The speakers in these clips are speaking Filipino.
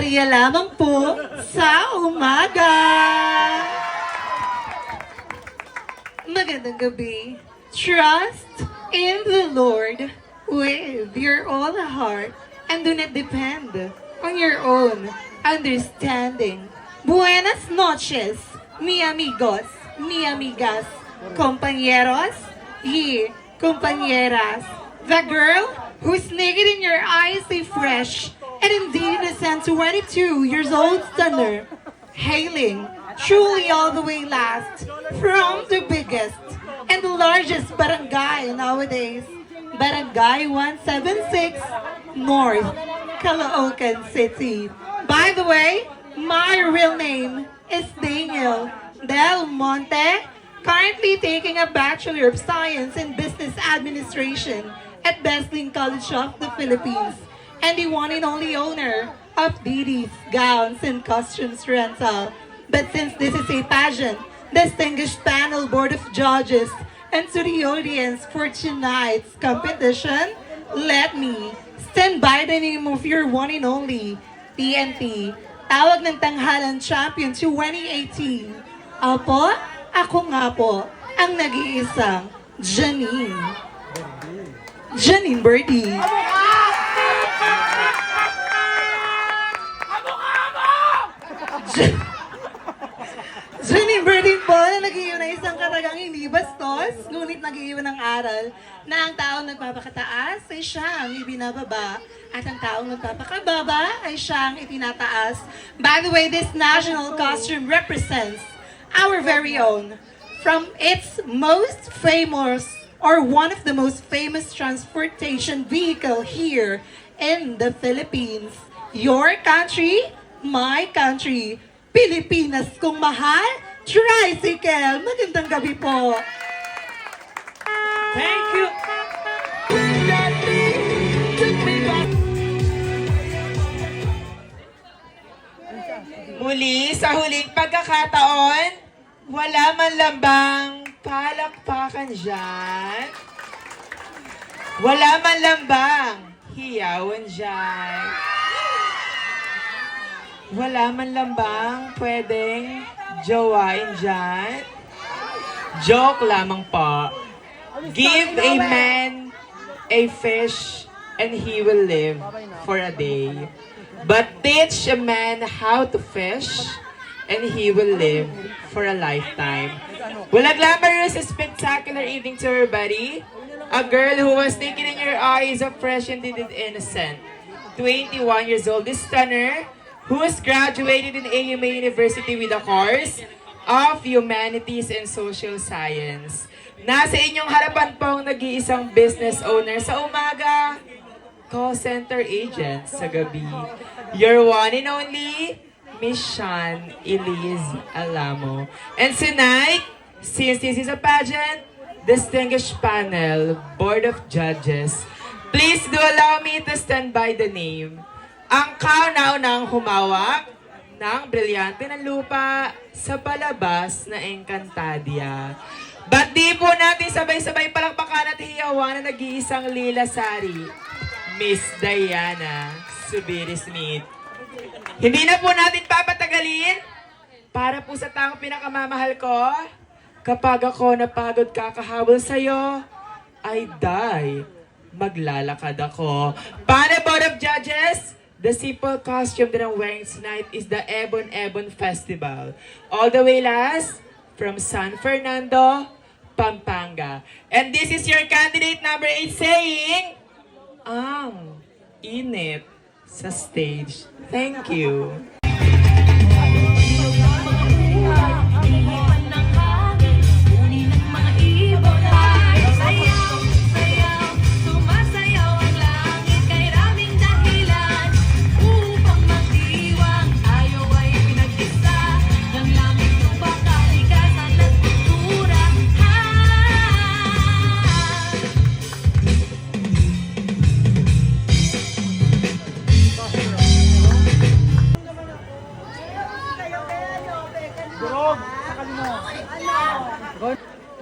Masaya lamang po sa umaga! Magandang gabi. Trust in the Lord with your all heart and do not depend on your own understanding. Buenas noches, mi amigos, mi amigas, compañeros y compañeras. The girl who's naked in your eyes a fresh and indeed innocent 22 years old stunner, hailing truly all the way last from the biggest and the largest barangay nowadays, Barangay 176, North Caloocan City. By the way, my real name is Daniel Del Monte, currently taking a Bachelor of Science in Business Administration at Besling College of the Philippines, and the one and only owner of Didi's Gowns and Costumes Rental. But since this is a pageant, distinguished panel board of judges, and to the audience for tonight's competition, let me stand by the name of your one and only TNT, Tawag ng Tanghalan Champion 2018. Apo, ako nga po, ang nag-iisang Janine. Janine Birdie. Janine Birdie po na nag-iwan ng isang katagang hindi bastos, ngunit nag-iwan ng aral na ang taong nagpapakataas ay siyang ibinababa at ang taong nagpapakababa ay siyang itinataas. By the way, this national costume represents our very own from its most famous or one of the most famous transportation vehicle here in the Philippines. Your country, my country, Pilipinas kung mahal, tricycle. Magandang gabi po. Thank you. Muli, sa huling pagkakataon, wala man lambang palakpakan dyan. Wala man lambang hiyawan dyan. Wala man lambang pwedeng jowain dyan. Joke lamang po. Give a man a fish and he will live for a day. But teach a man how to fish and he will live for a lifetime. Well, a glamorous, spectacular evening to everybody. A girl who was taken in your eyes of fresh and innocent. 21 years old, this stunner who has graduated in AUMA University with a course of Humanities and Social Science. Nasa inyong harapan pong nag-iisang business owner sa umaga, call center agent sa gabi. Your one and only, Miss Sean Elise Alamo. And tonight, since this is a pageant, distinguished panel, board of judges, please do allow me to stand by the name. Ang kauna-unang humawak ng brilyante ng lupa sa palabas na Encantadia. Ba't di po natin sabay-sabay palakpakan at hiyawan na nag-iisang Lila Sari, Miss Diana Subiri Smith. Hindi na po natin papatagalin para po sa taong pinakamamahal ko. Kapag ako napagod kakahabol sa'yo, ay maglalakad ako. Para board of judges, the simple costume that I'm wearing tonight is the Ebon Ebon Festival. All the way last from San Fernando, Pampanga. And this is your candidate number 8 saying, ang init sa stage. Thank you.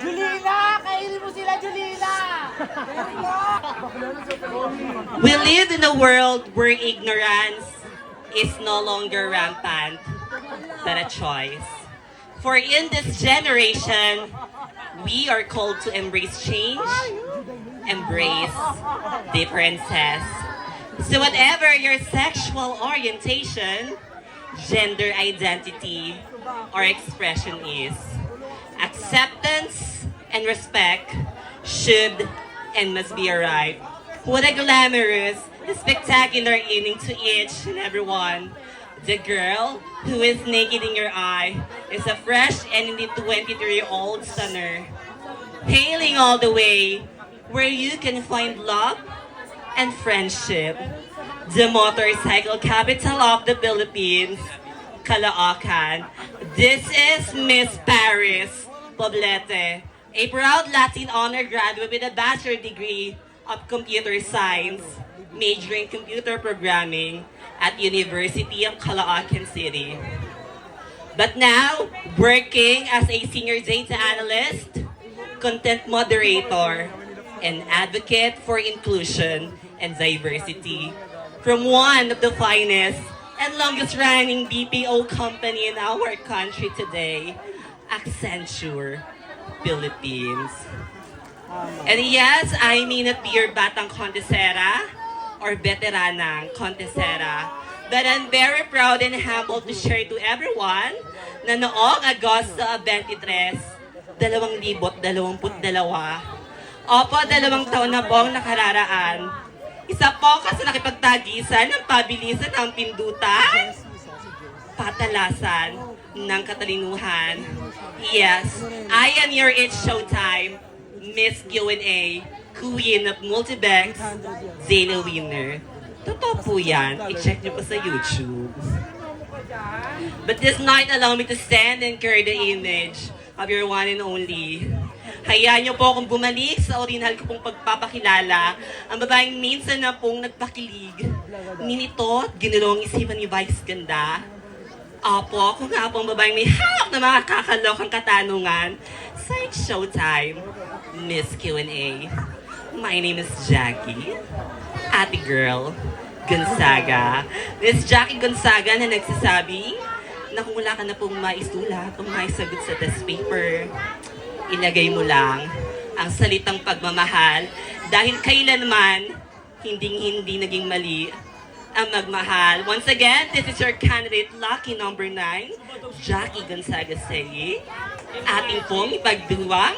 Julila! Kainin mo sila, Julila! We live in a world where ignorance is no longer rampant, but a choice. For in this generation, we are called to embrace change, embrace differences. So whatever your sexual orientation, gender identity, or expression is, acceptance and respect should and must be arrived. What a glamorous, spectacular evening to each and everyone. The girl who is naked in your eye is a fresh and indeed 23-year-old stunner, hailing all the way where you can find love and friendship. The motorcycle capital of the Philippines, Caloocan. This is Miss Paris Poblete, a proud Latin honor graduate with a bachelor degree of computer science, majoring in computer programming at University of Caloocan City. But now, working as a senior data analyst, content moderator, and advocate for inclusion and diversity from one of the finest and longest running BPO company in our country today, Accenture Philippines. And yes, I may not be your batang contesera or veteranang contesera, but I'm very proud and humbled to share to everyone na noong Agosto 23, 2022, opo, 2 taon na po ang nakararaan. Isa po kasi nakipagtagisan ng pabilisan ng pindutan, patalasan ng katalinuhan. Yes, I am your It's Showtime, Miss Q&A, Queen of Multibanks, Zeno Winner. Totoo po yan. I-check niyo po sa YouTube. But this night, allow me to stand and carry the image of your one and only. Hayaan niyo po akong bumalik sa original ko pong pagpapakilala, ang babaeng minsan na pong nagpakilig. Ninito, ginulong isipan ni Vice Ganda. Opo, ako nga pong babaeng may hawak na mga kakalokang katanungan sa It's Showtime, Miss Q&A. My name is Jackie, Ate Girl Gonzaga. Miss Jackie Gonzaga na nagsasabi na kung wala ka na pong maisulat o maisagot sa test paper, ilagay mo lang ang salitang pagmamahal dahil kailanman hindi naging mali ang magmahal. Once again, this is your candidate lucky number 9, Jackie Gonzaga saying, ating pong ipagduwang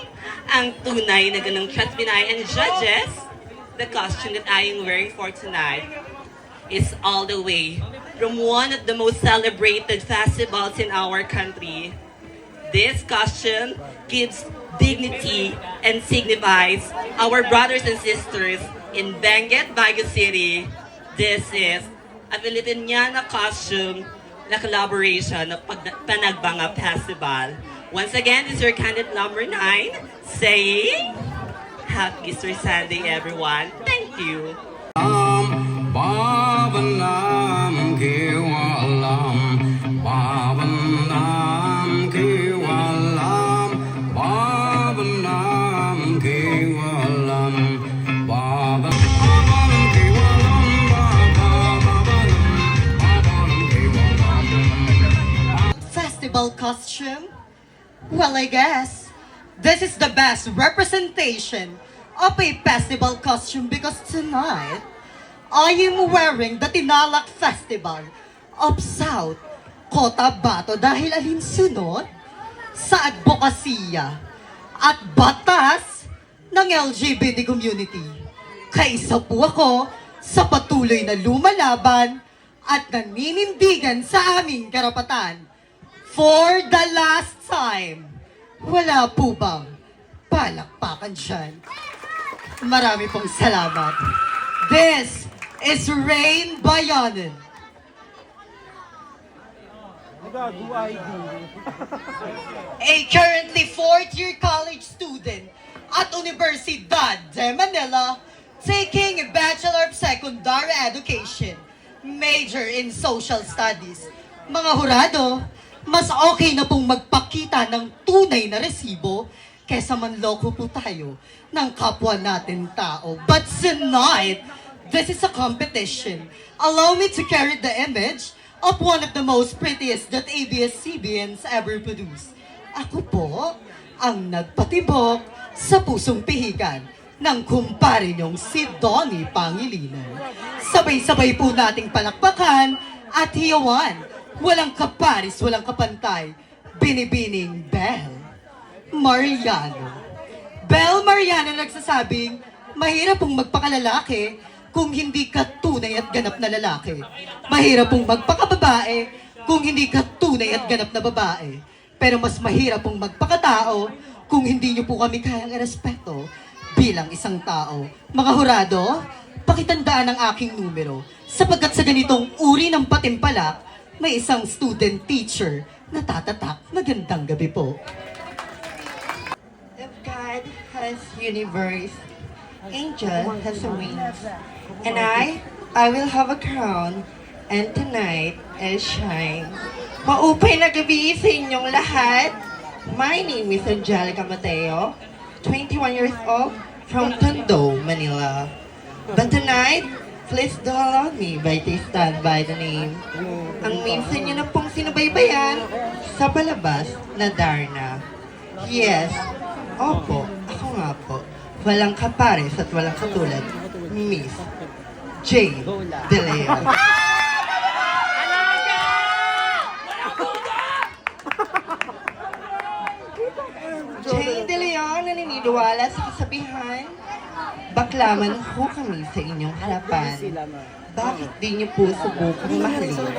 ang tunay na ganang Trustbinay and judges. The costume that I am wearing for tonight is all the way from one of the most celebrated festivals in our country. This costume gives dignity and signifies our brothers and sisters in Benguet, Baguio City. This is a Filipiniana costume na collaboration ng Panagbanga Festival. Once again, this is your candidate number 9 saying, Happy Easter Sunday, everyone. Thank you. Babanam Kewalam, Babanam Kewalam, Babanam Kewalam, Babanam Kewalam, Babanam Kewalam. Festival costume? Well, I guess this is the best representation of a festival costume because tonight I am wearing the Tinalak Festival of South Cotabato dahil alinsunod sa advokasya at batas ng LGBT community. Kaisa po ako sa patuloy na lumalaban at naninindigan sa aming karapatan. For the last time, wala po bang palakpakan dyan? Marami pong salamat. This is Rain Bayanan. A currently fourth-year college student at Universidad de Manila, taking a Bachelor of Secondary Education, major in Social Studies. Mga hurado, mas okay na pong magpakita ng tunay na resibo kesa manloko po tayo ng kapwa natin tao. But tonight, this is a competition. Allow me to carry the image of one of the most prettiest that ABS-CBNs ever produced. Ako po ang nagpatibok sa pusong pihikan ng kumpare niyong si Donnie Pangilinan. Sabay-sabay po nating palakpakan at hiyawan. Walang kaparis, walang kapantay. Binibining Bel Mariano. Bel Mariano nagsasabing, mahirap pong magpakalalaki kung hindi ka tunay at ganap na lalaki. Mahirap pong magpakababae kung hindi ka tunay at ganap na babae. Pero mas mahirap pong magpakatao kung hindi niyo po kami kayang irespeto bilang isang tao. Mga hurado, pakitandaan ang aking numero sapagkat sa ganitong uri ng patimpalak, may isang student teacher na tatatak. Magandang gabi po. If God has universe, angel has a wings, and I will have a crown, and tonight I'll shine. Maupay na gabi sa inyong lahat. My name is Angelica Mateo, 21 years old, from Tondo, Manila. But tonight, please don't allow me by to stand by the name. Ang minsan niyo na pong sinubaybayan sa palabas na Darna. Yes, opo, ako nga po. Walang kapares at walang katulad, Miss Jane De Leon. Jane De Leon, naniniwala sa kasabihan, baklaman ho kami sa inyong harapan. Bakit di niyo po subukang mahalin?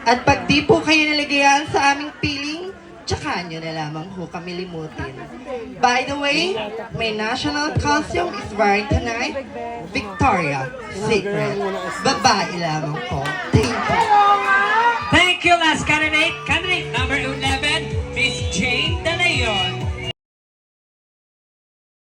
At pag di po kayo nalagayan sa aming piling, tsaka nyo na lamang ho kami limutin. By the way, my national costume is wearing tonight, Victoria Secret. Babae lamang po.